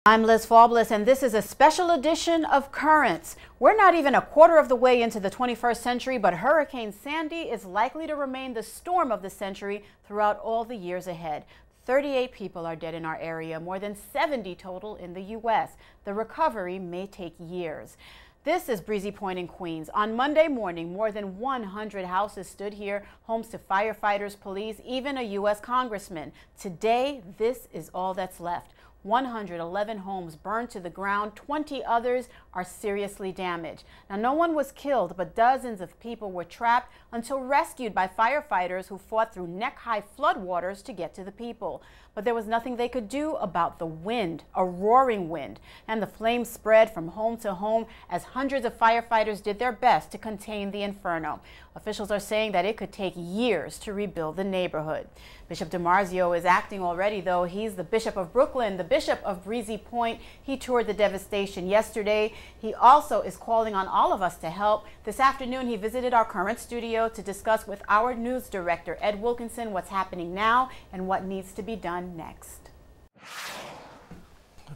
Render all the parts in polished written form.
I'm Liz Faublas, and this is a special edition of Currents. We're not even a quarter of the way into the 21st century, but Hurricane Sandy is likely to remain the storm of the century throughout all the years ahead. 38 people are dead in our area, more than 70 total in the U.S. The recovery may take years. This is Breezy Point in Queens. On Monday morning, more than 100 houses stood here, homes to firefighters, police, even a U.S. congressman. Today, this is all that's left. 111 homes burned to the ground, 20 others are seriously damaged. Now, no one was killed, but dozens of people were trapped until rescued by firefighters who fought through neck-high floodwaters to get to the people. But there was nothing they could do about the wind, a roaring wind, and the flames spread from home to home as hundreds of firefighters did their best to contain the inferno. Officials are saying that it could take years to rebuild the neighborhood. Bishop DiMarzio is acting already, though. He's the Bishop of Brooklyn, the Bishop of Breezy Point. He toured the devastation yesterday. He also is calling on all of us to help. This afternoon, he visited our current studio to discuss with our news director, Ed Wilkinson, what's happening now and what needs to be done next.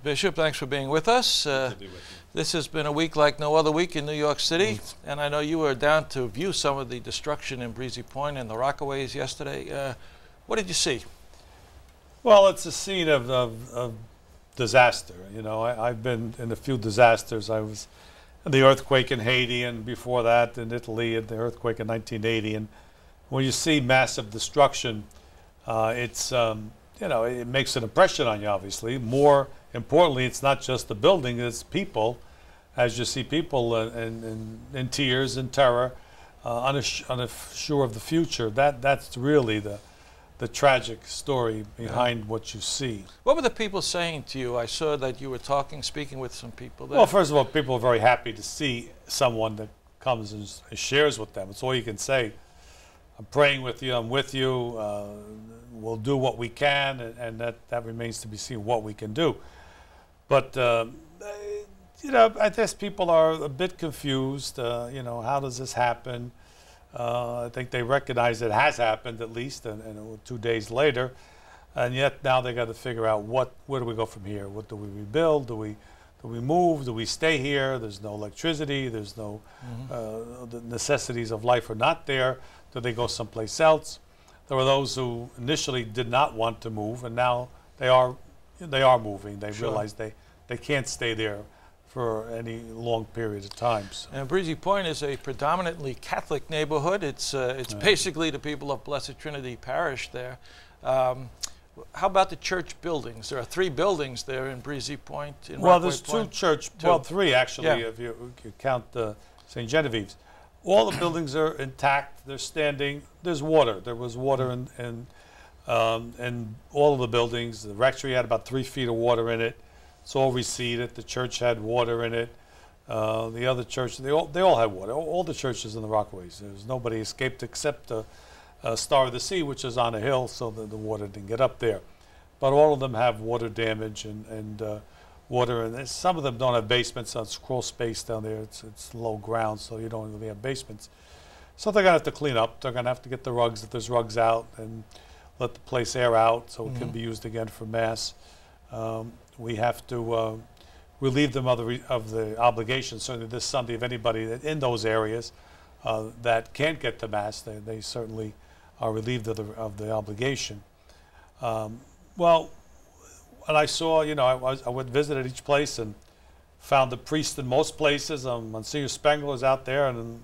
Bishop, thanks for being with us. This has been a week like no other week in New York City, and I know you were down to view some of the destruction in Breezy Point and the Rockaways yesterday. What did you see? Well, it's a scene of disaster. You know, I've been in a few disasters. I was in the earthquake in Haiti, and before that in Italy, and the earthquake in 1980. And when you see massive destruction, it's you know, it makes an impression on you. Obviously, more importantly, it's not just the building; it's people. As you see people in tears and terror, unsure of the future. That's really the tragic story behind what you see. What were the people saying to you? I saw that you were speaking with some people there. Well, first of all, people are very happy to see someone that comes and shares with them. It's all you can say. I'm praying with you, I'm with you, we'll do what we can, and that remains to be seen what we can do. But, you know, I guess people are a bit confused. You know, how does this happen? I think they recognize it has happened at least, and 2 days later, and yet now they got to figure out where do we go from here? What do we rebuild? Do we move? Do we stay here? There's no electricity. There's no the necessities of life are not there. Do they go someplace else? There were those who initially did not want to move, and now they are moving. They realize they can't stay there for any long period of time. So. And Breezy Point is a predominantly Catholic neighborhood. It's basically the people of Blessed Trinity Parish there. How about the church buildings? There are 3 buildings there in Breezy Point. Well, there's 2 church. Well, 3 actually, if you count St. Genevieve's. All the buildings are intact. They're standing. There's water. There was water in all of the buildings. The rectory had about 3 feet of water in it. It's all receded. The church had water in it. The other church, they all had water. All the churches in the Rockaways. There's nobody escaped except Star of the Sea, which is on a hill, so the water didn't get up there. But all of them have water damage and water, and some of them don't have basements. So it's crawl space down there. It's low ground, so you don't really have basements. So they're gonna have to clean up. They're gonna have to get the rugs, if there's rugs, out, and let the place air out so it can be used again for mass. We have to relieve them of the obligation, certainly this Sunday, of anybody in those areas that can't get to mass. They certainly are relieved of the obligation. Well, and I saw, you know, I went visited each place and found the priest in most places. Monsignor Spengler is out there, and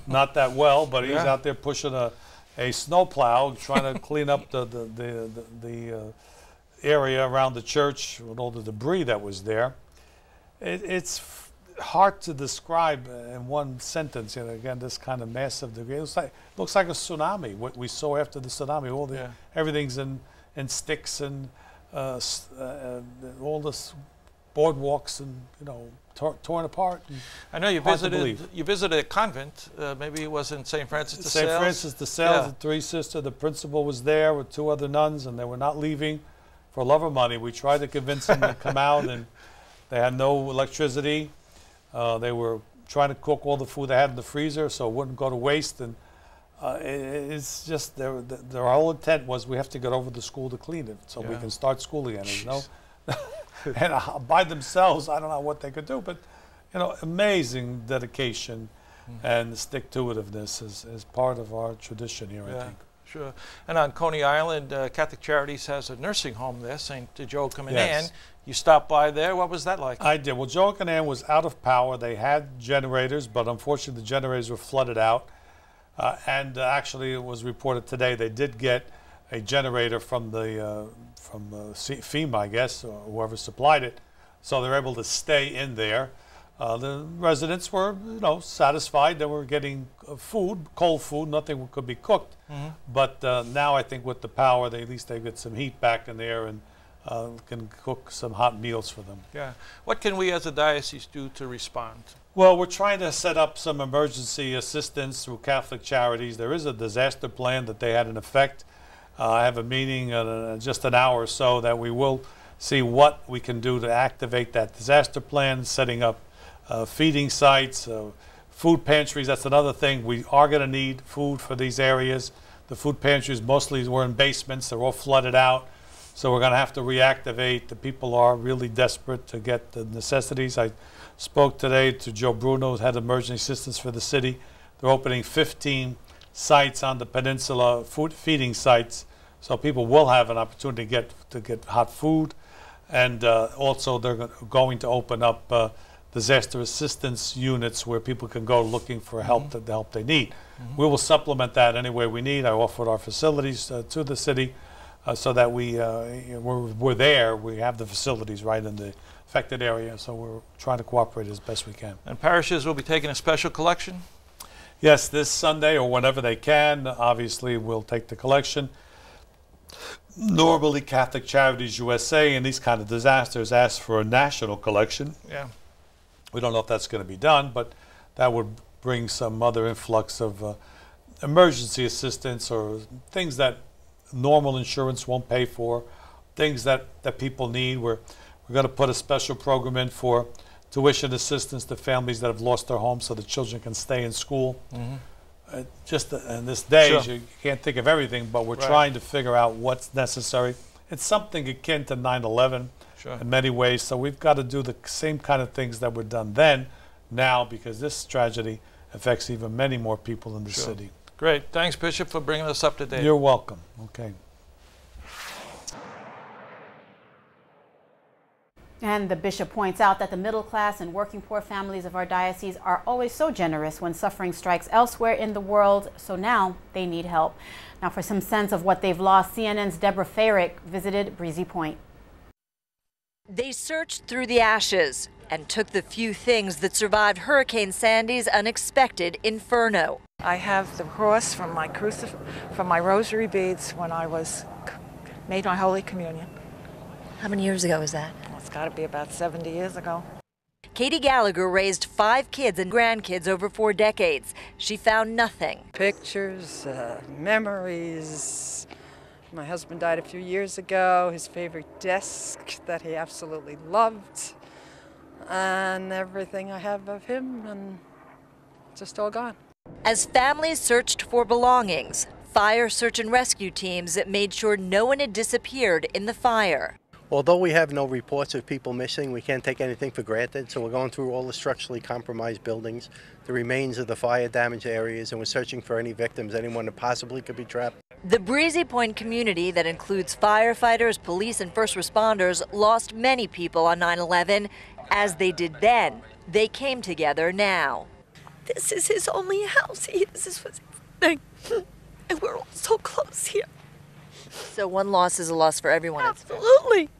not that well, but he's out there pushing a snow plow, trying to clean up the area around the church with all the debris that was there. It's hard to describe in one sentence. You know, again, this kind of massive degree. It looks like a tsunami. What we saw after the tsunami, everything's in sticks and all this boardwalks and, you know, torn apart. I know you visited a convent. Maybe it was in St. Francis de Sales. St. Francis de Sales, the 3 sisters. The principal was there with 2 other nuns, and they were not leaving for love or money. We tried to convince them to come out, and they had no electricity. They were trying to cook all the food they had in the freezer so it wouldn't go to waste. And it's just their whole intent was we have to get over the school to clean it so we can start school again. and by themselves, I don't know what they could do, but you know, amazing dedication and stick-to-itiveness is part of our tradition here, I think. Sure. And on Coney Island, Catholic Charities has a nursing home there, St. Joachim and Ann. You stopped by there. What was that like? I did. Well, Joachim and Ann was out of power. They had generators, but unfortunately the generators were flooded out. And actually it was reported today they did get a generator from FEMA, I guess, or whoever supplied it. So they're able to stay in there. The residents were, you know, satisfied. They were getting food, cold food, nothing could be cooked. But now I think with the power, at least they get some heat back in there and can cook some hot meals for them. Yeah. What can we as a diocese do to respond? Well, we're trying to set up some emergency assistance through Catholic Charities. There is a disaster plan that they had in effect. I have a meeting in just an hour or so that we will see what we can do to activate that disaster plan, setting up feeding sites, food pantries. That's another thing. We are going to need food for these areas. The food pantries mostly were in basements. They're all flooded out. So we're going to have to reactivate. The people are really desperate to get the necessities. I spoke today to Joe Bruno, who had emergency assistance for the city. They're opening 15 sites on the peninsula, food feeding sites, so people will have an opportunity to get hot food. And also they're going to open up disaster assistance units where people can go looking for help, the help they need. We will supplement that any way we need. I offered our facilities to the city so that we're there. We have the facilities right in the affected area, so we're trying to cooperate as best we can. And parishes will be taking a special collection? Yes, this Sunday or whenever they can. Obviously, we'll take the collection. Normally, Catholic Charities USA in these kind of disasters ask for a national collection. Yeah. We don't know if that's going to be done, but that would bring some other influx of emergency assistance or things that normal insurance won't pay for, things that people need. We're going to put a special program in for tuition assistance to families that have lost their homes so the children can stay in school. Just in this day, you can't think of everything, but we're trying to figure out what's necessary. It's something akin to 9/11 in many ways, so we've got to do the same kind of things that were done then, now, because this tragedy affects even many more people in the city. Great. Thanks, Bishop, for bringing us up to date. You're welcome. Okay. And the bishop points out that the middle class and working poor families of our diocese are always so generous when suffering strikes elsewhere in the world, so now they need help. Now, for some sense of what they've lost, CNN's Deborah Farrick visited Breezy Point. They searched through the ashes and took the few things that survived Hurricane Sandy's unexpected inferno. I have the cross from my rosary beads when I made my Holy Communion. How many years ago was that? Well, it's got to be about 70 years ago. Katie Gallagher raised 5 kids and grandkids over 4 decades. She found nothing. Pictures, memories. My husband died a few years ago, his favorite desk that he absolutely loved, and everything I have of him, and it's just all gone. As families searched for belongings, fire search and rescue teams made sure no one had disappeared in the fire. Although we have no reports of people missing, we can't take anything for granted, so we're going through all the structurally compromised buildings, the remains of the fire damaged areas, and we're searching for any victims, anyone that possibly could be trapped. The Breezy Point community that includes firefighters, police, and first responders lost many people on 9/11. As they did then, they came together now. This is his only house. This is his thing. And we're all so close here. So one loss is a loss for everyone. Absolutely.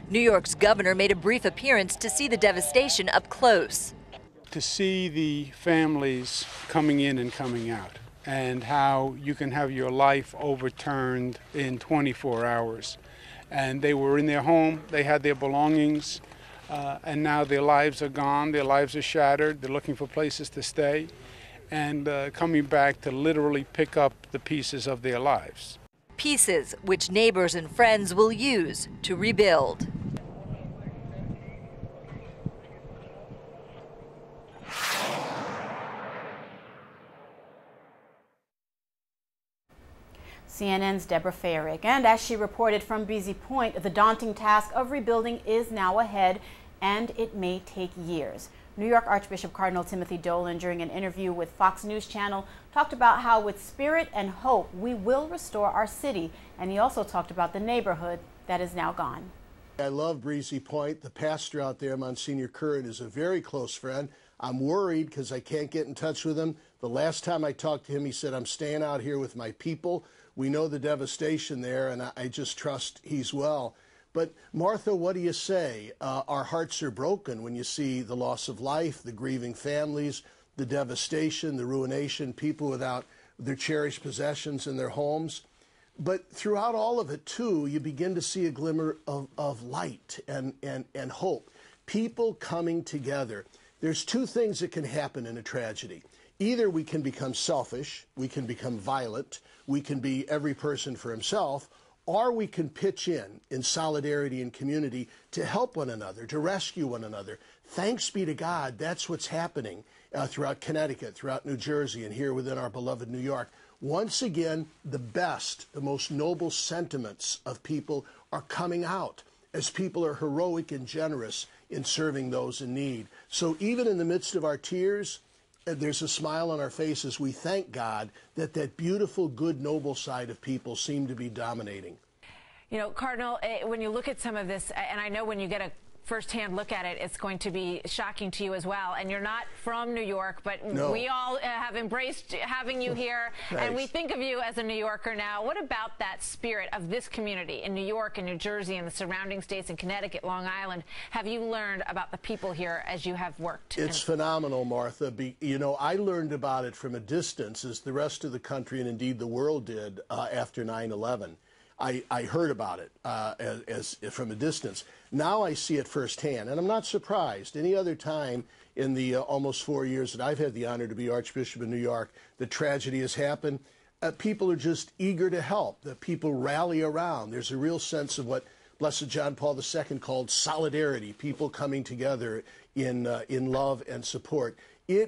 New York's governor made a brief appearance to see the devastation up close. To see the families coming in and coming out, and how you can have your life overturned in 24 hours. And they were in their home, they had their belongings, and now their lives are gone, their lives are shattered, they're looking for places to stay, and coming back to literally pick up the pieces of their lives. Pieces which neighbors and friends will use to rebuild. CNN's Deborah Fayrick. And as she reported from Breezy Point, the daunting task of rebuilding is now ahead, and it may take years. New York Archbishop Cardinal Timothy Dolan, during an interview with Fox News Channel, talked about how with spirit and hope we will restore our city, and he also talked about the neighborhood that is now gone. I love Breezy Point. The pastor out there, Monsignor Curran, is a very close friend. I'm worried because I can't get in touch with him. The last time I talked to him, he said, I'm staying out here with my people. We know the devastation there, and I just trust he's well. But, Martha, what do you say? Our hearts are broken when you see the loss of life, the grieving families, the devastation, the ruination, people without their cherished possessions in their homes. But throughout all of it, too, you begin to see a glimmer of light and hope. People coming together. There's two things that can happen in a tragedy. Either we can become selfish, we can become violent, we can be every person for himself, or we can pitch in solidarity and community to help one another, to rescue one another. Thanks be to God, that's what's happening throughout Connecticut, throughout New Jersey, and here within our beloved New York. Once again, the best, the most noble sentiments of people are coming out as people are heroic and generous in serving those in need. So even in the midst of our tears, there's a smile on our faces. We thank God that that beautiful, good, noble side of people seem to be dominating. You know, Cardinal, when you look at some of this, and I know when you get a firsthand look at it, it's going to be shocking to you as well. And you're not from New York, but no. We all have embraced having you here, and we think of you as a New Yorker now. What about that spirit of this community in New York and New Jersey and the surrounding states and Connecticut, Long Island, have you learned about the people here as you have worked? It's phenomenal, Martha. You know, I learned about it from a distance, as the rest of the country and indeed the world did after 9/11. I heard about it as from a distance. Now I see it firsthand, and I'm not surprised. Any other time in the almost 4 years that I've had the honor to be Archbishop of New York, the tragedy has happened. People are just eager to help. The people rally around. There's a real sense of what Blessed John Paul II called solidarity, people coming together in love and support.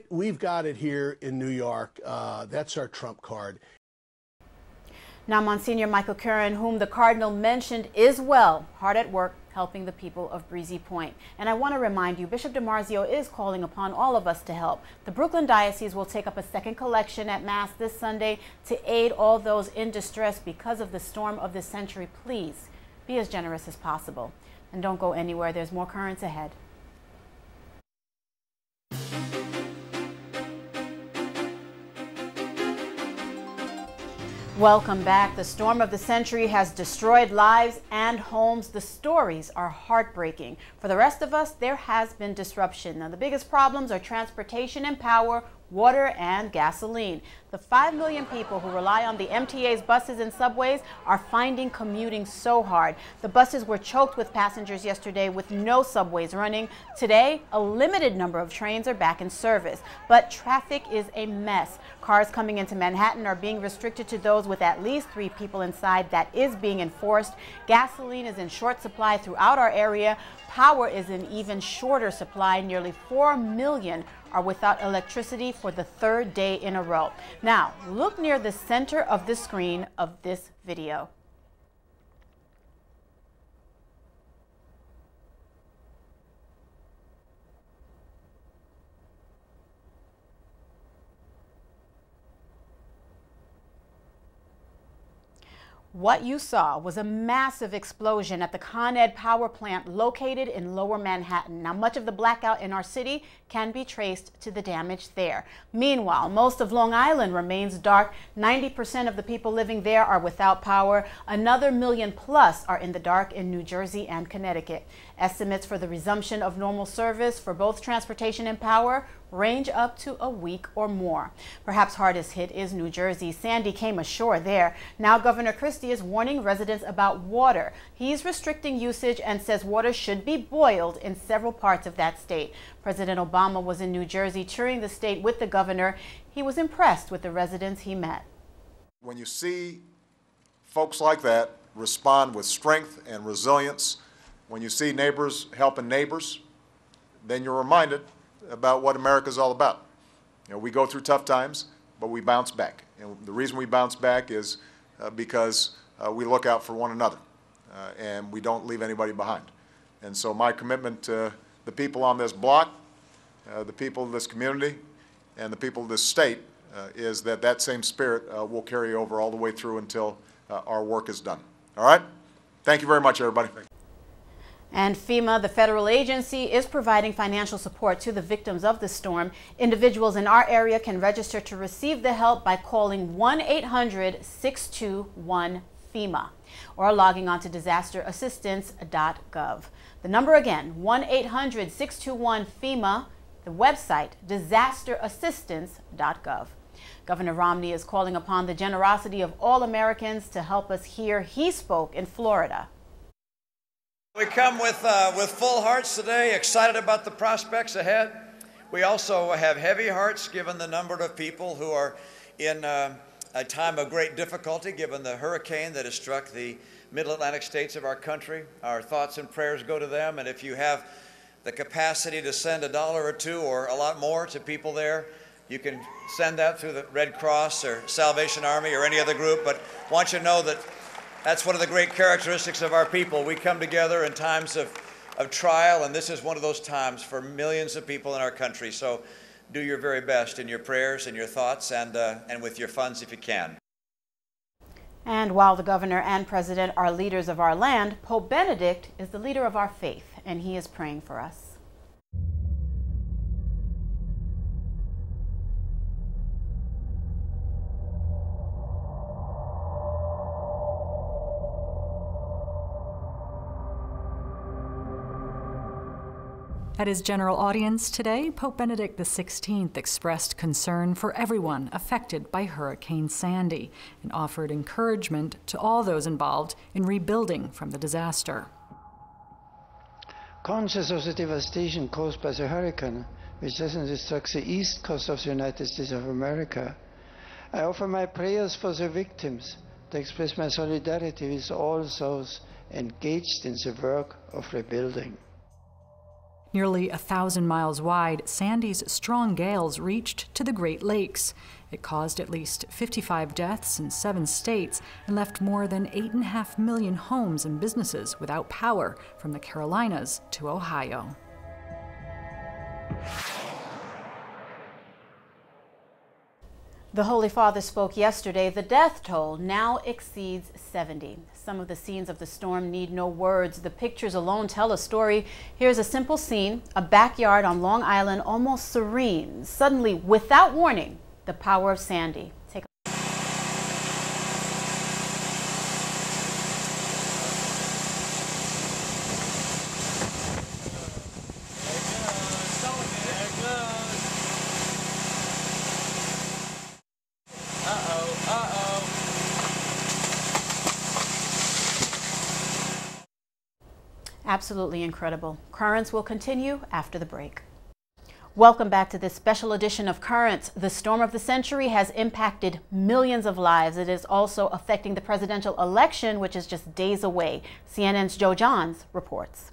We've got it here in New York. That's our trump card. Now, Monsignor Michael Curran, whom the Cardinal mentioned, is well, hard at work helping the people of Breezy Point. And I want to remind you, Bishop DiMarzio is calling upon all of us to help. The Brooklyn Diocese will take up a second collection at Mass this Sunday to aid all those in distress because of the storm of the century. Please be as generous as possible. And don't go anywhere. There's more Currents ahead. Welcome back. The storm of the century has destroyed lives and homes. The stories are heartbreaking. For the rest of us, there has been disruption. Now, the biggest problems are transportation and power, water, and gasoline. The 5 million people who rely on the MTA's buses and subways are finding commuting so hard. The buses were choked with passengers yesterday with no subways running. Today, a limited number of trains are back in service, but traffic is a mess. Cars coming into Manhattan are being restricted to those with at least 3 people inside. That is being enforced. Gasoline is in short supply throughout our area. Power is in even shorter supply. Nearly 4 million are without electricity for the 3rd day in a row. Now, look near the center of the screen of this video. What you saw was a massive explosion at the Con Ed power plant located in Lower Manhattan. Now, much of the blackout in our city can be traced to the damage there. Meanwhile, most of Long Island remains dark. 90% of the people living there are without power. Another 1 million plus are in the dark in New Jersey and Connecticut. Estimates for the resumption of normal service for both transportation and power range up to a week or more. Perhaps hardest hit is New Jersey. Sandy came ashore there. Now Governor Christie is warning residents about water. He's restricting usage and says water should be boiled in several parts of that state. President Obama was in New Jersey touring the state with the governor. He was impressed with the residents he met. When you see folks like that respond with strength and resilience, when you see neighbors helping neighbors, then you're reminded about what America's all about. You know, we go through tough times, but we bounce back. And the reason we bounce back is because we look out for one another and we don't leave anybody behind. And so my commitment to the people on this block, the people of this community, and the people of this state is that that same spirit will carry over all the way through until our work is done. All right? Thank you very much, everybody. And FEMA, the federal agency, is providing financial support to the victims of the storm. Individuals in our area can register to receive the help by calling 1-800-621-FEMA or logging on to disasterassistance.gov. The number again, 1-800-621-FEMA, the website, disasterassistance.gov. Governor Romney is calling upon the generosity of all Americans to help us hear. He spoke in Florida. We come with full hearts today, excited about the prospects ahead. We also have heavy hearts given the number of people who are in a time of great difficulty given the hurricane that has struck the middle Atlantic states of our country. Our thoughts and prayers go to them, and if you have the capacity to send $1 or $2 or a lot more to people there, you can send that through the Red Cross or Salvation Army or any other group, but I want you to know that that's one of the great characteristics of our people. We come together in times of trial, and this is one of those times for millions of people in our country. So do your very best in your prayers and your thoughts and with your funds if you can. And while the governor and president are leaders of our land, Pope Benedict is the leader of our faith, and he is praying for us. At his general audience today, Pope Benedict XVI expressed concern for everyone affected by Hurricane Sandy and offered encouragement to all those involved in rebuilding from the disaster. Conscious of the devastation caused by the hurricane, which recently struck the east coast of the United States of America, I offer my prayers for the victims to express my solidarity with all those engaged in the work of rebuilding. Nearly 1,000 miles wide, Sandy's strong gales reached to the Great Lakes. It caused at least 55 deaths in 7 states and left more than 8.5 million homes and businesses without power from the Carolinas to Ohio. The Holy Father spoke yesterday. The death toll now exceeds 70. Some of the scenes of the storm need no words. The pictures alone tell a story. Here's a simple scene, a backyard on Long Island, almost serene. Suddenly, without warning, the power of Sandy. Take a Absolutely incredible. Currents will continue after the break. Welcome back to this special edition of Currents. The storm of the century has impacted millions of lives. It is also affecting the presidential election, which is just days away. CNN's Joe Johns reports.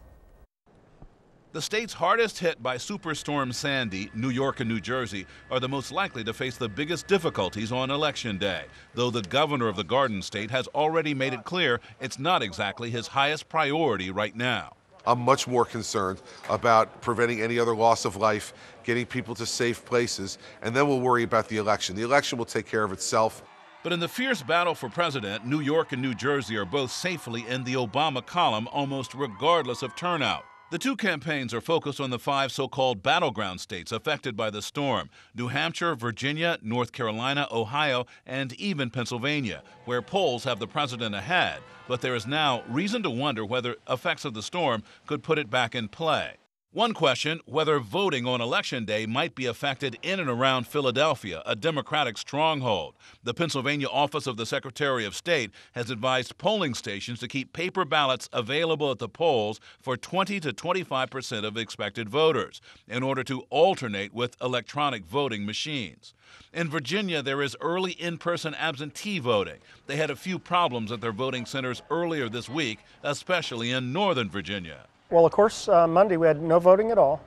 The states hardest hit by Superstorm Sandy, New York and New Jersey, are the most likely to face the biggest difficulties on Election Day, though the governor of the Garden State has already made it clear it's not exactly his highest priority right now. I'm much more concerned about preventing any other loss of life, getting people to safe places, and then we'll worry about the election. The election will take care of itself. But in the fierce battle for president, New York and New Jersey are both safely in the Obama column almost regardless of turnout. The two campaigns are focused on the 5 so-called battleground states affected by the storm: New Hampshire, Virginia, North Carolina, Ohio, and even Pennsylvania, where polls have the president ahead. But there is now reason to wonder whether effects of the storm could put it back in play. One question, whether voting on Election Day might be affected in and around Philadelphia, a Democratic stronghold. The Pennsylvania Office of the Secretary of State has advised polling stations to keep paper ballots available at the polls for 20 to 25% of expected voters in order to alternate with electronic voting machines. In Virginia, there is early in-person absentee voting. They had a few problems at their voting centers earlier this week, especially in Northern Virginia. Well, of course, Monday we had no voting at all,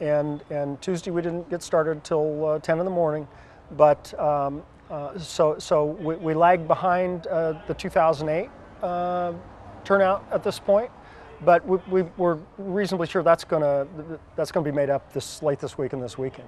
and Tuesday we didn't get started till 10 in the morning. But So we lag behind the 2008 turnout at this point, but we're reasonably sure that's going to be made up late this week and this weekend.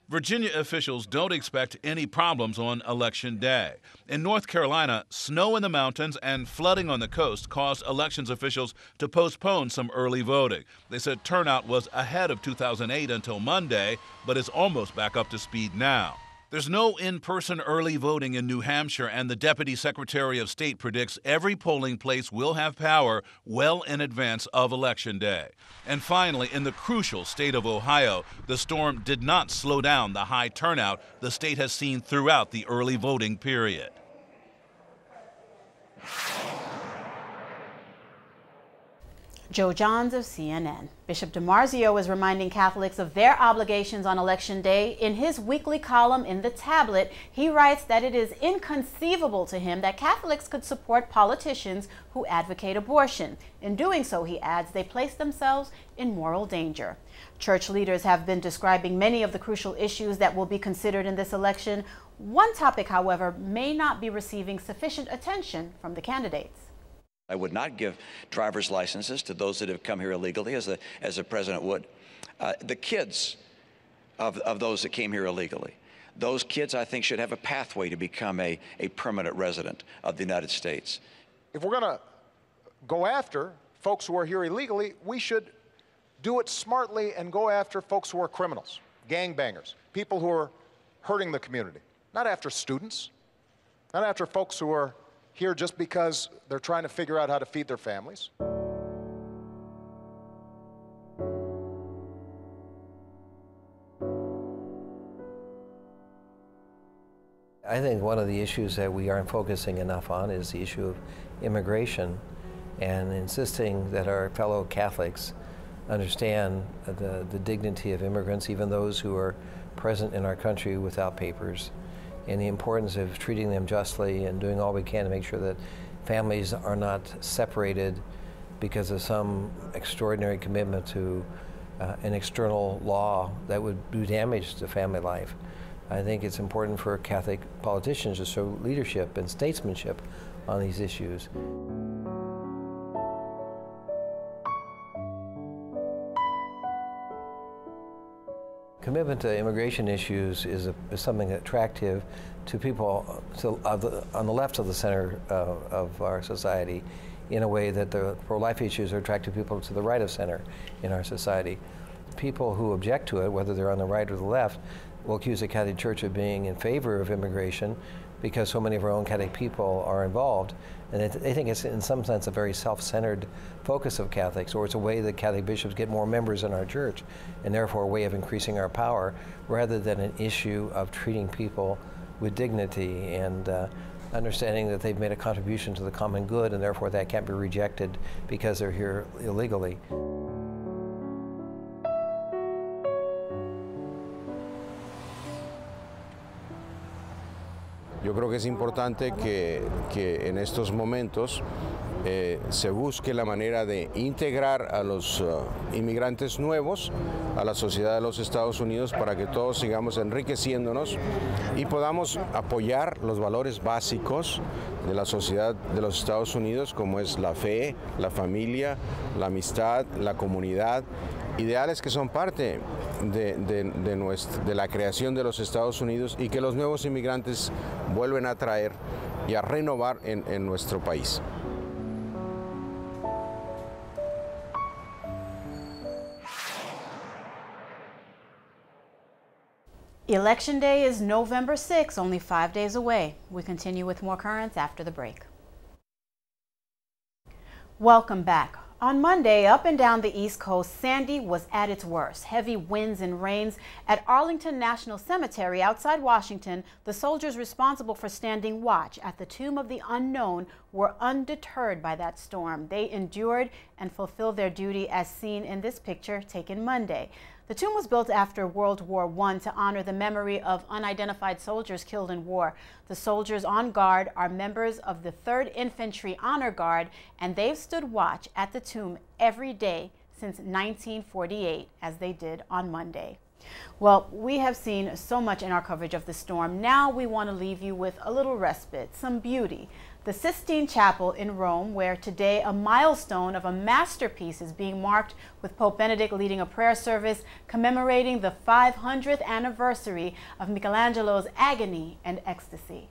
Virginia officials don't expect any problems on Election Day. In North Carolina, snow in the mountains and flooding on the coast caused elections officials to postpone some early voting. They said turnout was ahead of 2008 until Monday, but is almost back up to speed now. There's no in-person early voting in New Hampshire, and the Deputy Secretary of State predicts every polling place will have power well in advance of Election Day. And finally, in the crucial state of Ohio, the storm did not slow down the high turnout the state has seen throughout the early voting period. Joe Johns of CNN. Bishop DiMarzio is reminding Catholics of their obligations on Election Day. In his weekly column in The Tablet, he writes that it is inconceivable to him that Catholics could support politicians who advocate abortion. In doing so, he adds, they place themselves in moral danger. Church leaders have been describing many of the crucial issues that will be considered in this election. One topic, however, may not be receiving sufficient attention from the candidates. I would not give driver's licenses to those that have come here illegally, as the president would. The kids of those that came here illegally, those kids, I think, should have a pathway to become a permanent resident of the United States. If we're going to go after folks who are here illegally, we should do it smartly and go after folks who are criminals, gangbangers, people who are hurting the community. Not after students, not after folks who are here just because they're trying to figure out how to feed their families. I think one of the issues that we aren't focusing enough on is the issue of immigration, and insisting that our fellow Catholics understand the dignity of immigrants, even those who are present in our country without papers, and the importance of treating them justly and doing all we can to make sure that families are not separated because of some extraordinary commitment to an external law that would do damage to family life. I think it's important for Catholic politicians to show leadership and statesmanship on these issues. Commitment to immigration issues is something attractive to people on the left of the center of our society, in a way that the pro-life issues are attractive to people to the right of center in our society. People who object to it, whether they're on the right or the left, will accuse the Catholic Church of being in favor of immigration because so many of our own Catholic people are involved. And they think it's, in some sense, a very self-centered focus of Catholics, or it's a way that Catholic bishops get more members in our church, and therefore a way of increasing our power, rather than an issue of treating people with dignity and understanding that they've made a contribution to the common good, and therefore that can't be rejected because they're here illegally. Yo creo que es importante que en estos momentos se busque la manera de integrar a los inmigrantes nuevos a la sociedad de los Estados Unidos, para que todos sigamos enriqueciéndonos y podamos apoyar los valores básicos de la sociedad de los Estados Unidos, como es la fe, la familia, la amistad, la comunidad, ideales que son parte de la creación de los Estados Unidos y que los nuevos inmigrantes vuelven a traer y a renovar en nuestro país. Election Day is November 6, only 5 days away. We continue with more currents after the break. Welcome back. On Monday, up and down the East Coast, Sandy was at its worst. Heavy winds and rains. At Arlington National Cemetery outside Washington, the soldiers responsible for standing watch at the Tomb of the Unknown were undeterred by that storm. They endured and fulfilled their duty, as seen in this picture taken Monday. The tomb was built after World War I to honor the memory of unidentified soldiers killed in war. The soldiers on guard are members of the 3rd Infantry Honor Guard, and they've stood watch at the tomb every day since 1948, as they did on Monday. Well, we have seen so much in our coverage of the storm. Now we want to leave you with a little respite, some beauty. The Sistine Chapel in Rome, where today a milestone of a masterpiece is being marked with Pope Benedict leading a prayer service commemorating the 500th anniversary of Michelangelo's Agony and Ecstasy.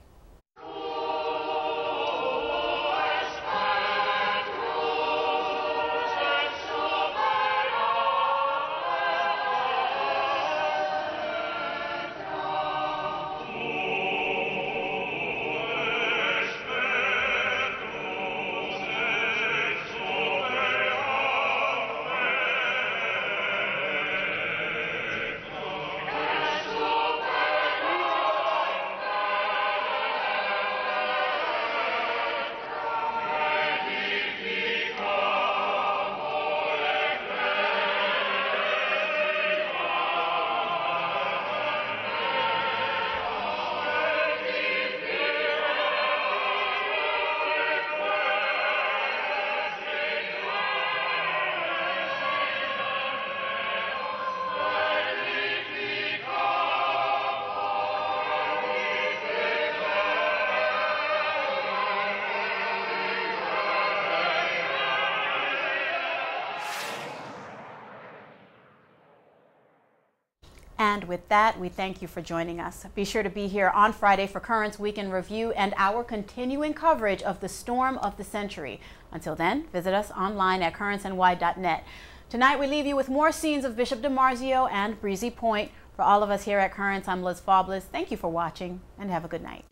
And with that, we thank you for joining us. Be sure to be here on Friday for Currents Week in Review and our continuing coverage of the storm of the century. Until then, visit us online at currentsny.net. Tonight, we leave you with more scenes of Bishop DiMarzio and Breezy Point. For all of us here at Currents, I'm Liz Faublas. Thank you for watching and have a good night.